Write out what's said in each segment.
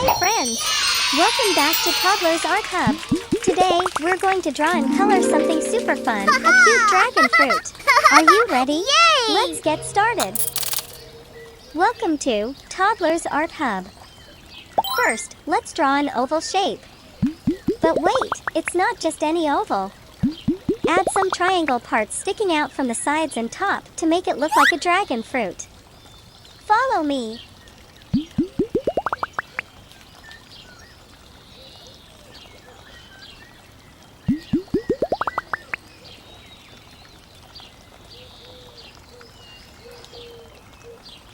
Hi friends! Welcome back to Toddlers Art Hub. Today, we're going to draw and color something super fun, a cute dragon fruit. Are you ready? Yay! Let's get started. Welcome to Toddlers Art Hub. First, let's draw an oval shape. But wait, it's not just any oval. Add some triangle parts sticking out from the sides and top to make it look like a dragon fruit. Follow me.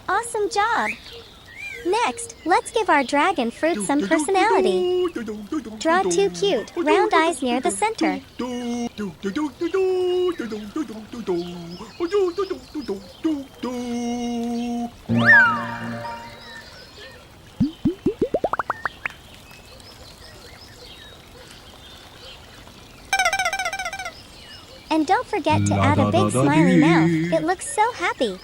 Awesome job! Next, let's give our dragon fruit some personality. Draw two cute, round eyes near the center. And don't forget to add a big smiley mouth. It looks so happy.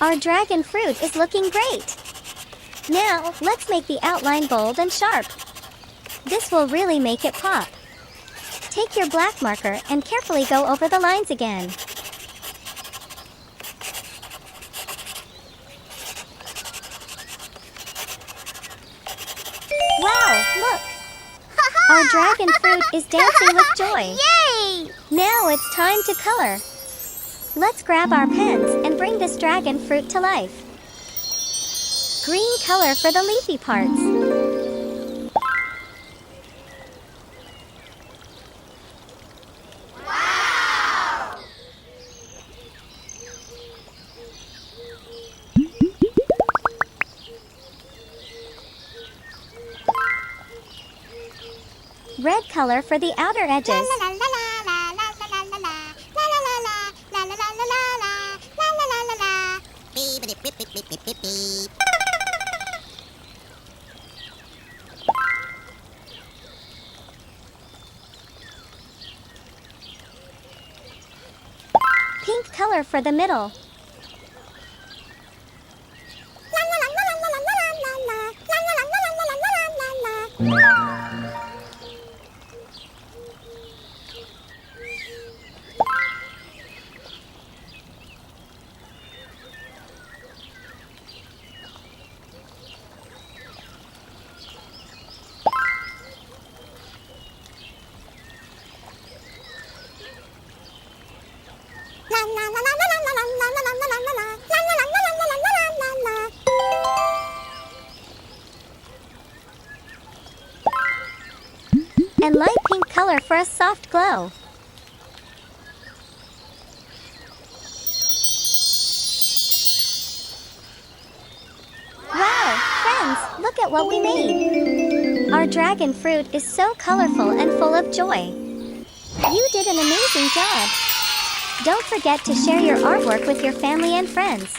Our dragon fruit is looking great. Now, let's make the outline bold and sharp. This will really make it pop. Take your black marker and carefully go over the lines again. Wow, look! Our dragon fruit is dancing with joy. Yay! Now it's time to color. Let's grab our pens and bring this dragon fruit to life. Green color for the leafy parts. Wow! Red color for the outer edges. Pink color for the middle. And light pink color for a soft glow. Wow, friends, look at what we made. Our dragon fruit is so colorful and full of joy. You did an amazing job. Don't forget to share your artwork with your family and friends.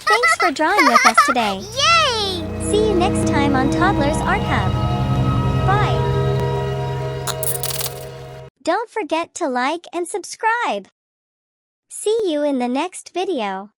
Thanks for drawing with us today. Yay! See you next time on Toddlers Art Hub. Bye. Don't forget to like and subscribe. See you in the next video.